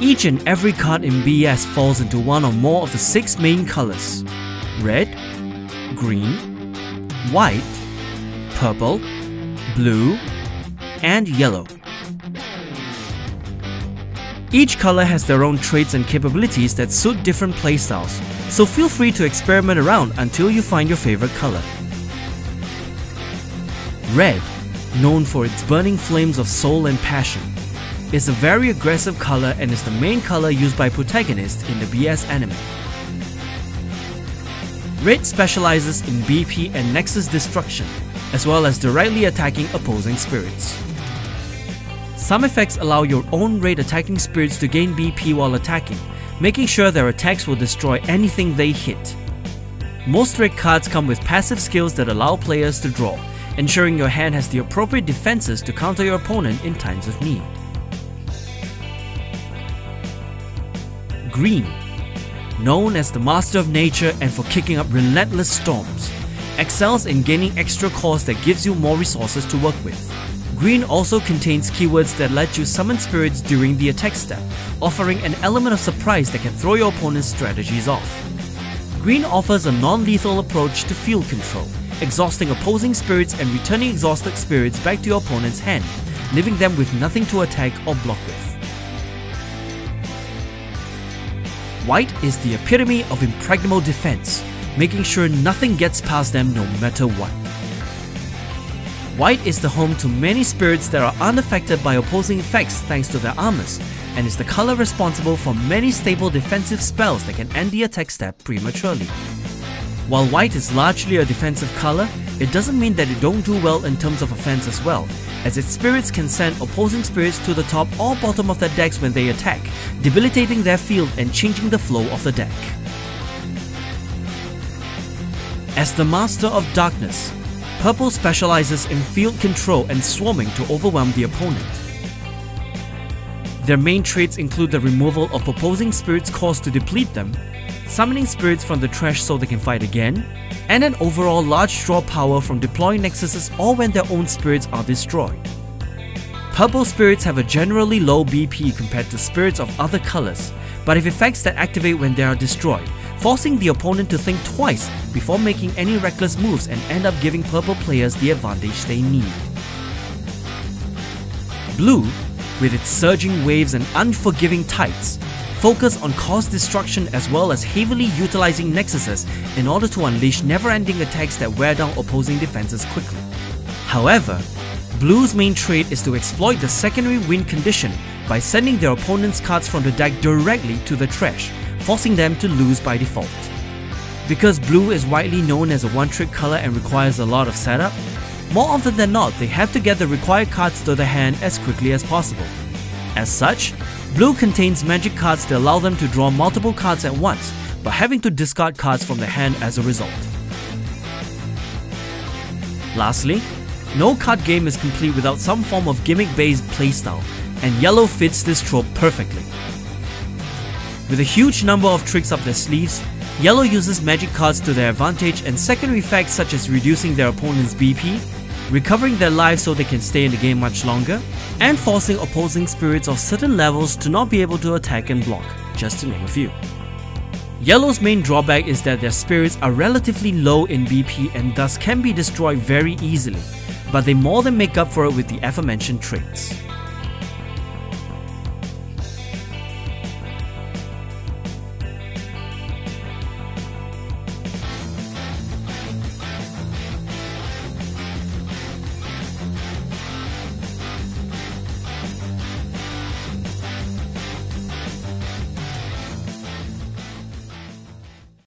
Each and every card in BS falls into one or more of the 6 main colors: red, green, white, purple, blue, and yellow. Each color has their own traits and capabilities that suit different playstyles, so feel free to experiment around until you find your favorite color. Red, known for its burning flames of soul and passion, is a very aggressive color and is the main color used by protagonists in the BS anime. Red specializes in BP and Nexus destruction, as well as directly attacking opposing spirits. Some effects allow your own red attacking spirits to gain BP while attacking, making sure their attacks will destroy anything they hit. Most red cards come with passive skills that allow players to draw, ensuring your hand has the appropriate defenses to counter your opponent in times of need. Green, known as the master of nature and for kicking up relentless storms, excels in gaining extra cores that gives you more resources to work with. Green also contains keywords that let you summon spirits during the attack step, offering an element of surprise that can throw your opponent's strategies off. Green offers a non-lethal approach to field control, exhausting opposing spirits and returning exhausted spirits back to your opponent's hand, leaving them with nothing to attack or block with. White is the epitome of impregnable defense, making sure nothing gets past them no matter what. White is the home to many spirits that are unaffected by opposing effects thanks to their armors, and is the color responsible for many staple defensive spells that can end the attack step prematurely. While white is largely a defensive color, it doesn't mean that it don't do well in terms of offense as well, as its spirits can send opposing spirits to the top or bottom of their decks when they attack, debilitating their field and changing the flow of the deck. As the Master of Darkness, Purple specializes in field control and swarming to overwhelm the opponent. Their main traits include the removal of opposing spirits' cores to deplete them, summoning spirits from the trash so they can fight again, and an overall large draw power from deploying nexuses or when their own spirits are destroyed. Purple spirits have a generally low BP compared to spirits of other colors, but have effects that activate when they are destroyed, forcing the opponent to think twice before making any reckless moves and end up giving purple players the advantage they need. Blue, with its surging waves and unforgiving tides, focus on cause destruction as well as heavily utilizing nexuses in order to unleash never-ending attacks that wear down opposing defenses quickly. However, Blue's main trait is to exploit the secondary win condition by sending their opponent's cards from the deck directly to the trash, forcing them to lose by default. Because blue is widely known as a one-trick color and requires a lot of setup, more often than not they have to get the required cards to their hand as quickly as possible. As such, blue contains magic cards that allow them to draw multiple cards at once, but having to discard cards from their hand as a result. Lastly, no card game is complete without some form of gimmick-based playstyle, and yellow fits this trope perfectly. With a huge number of tricks up their sleeves, yellow uses magic cards to their advantage and secondary effects such as reducing their opponent's BP, recovering their lives so they can stay in the game much longer, and forcing opposing spirits of certain levels to not be able to attack and block, just to name a few. Yellow's main drawback is that their spirits are relatively low in BP and thus can be destroyed very easily, but they more than make up for it with the aforementioned traits.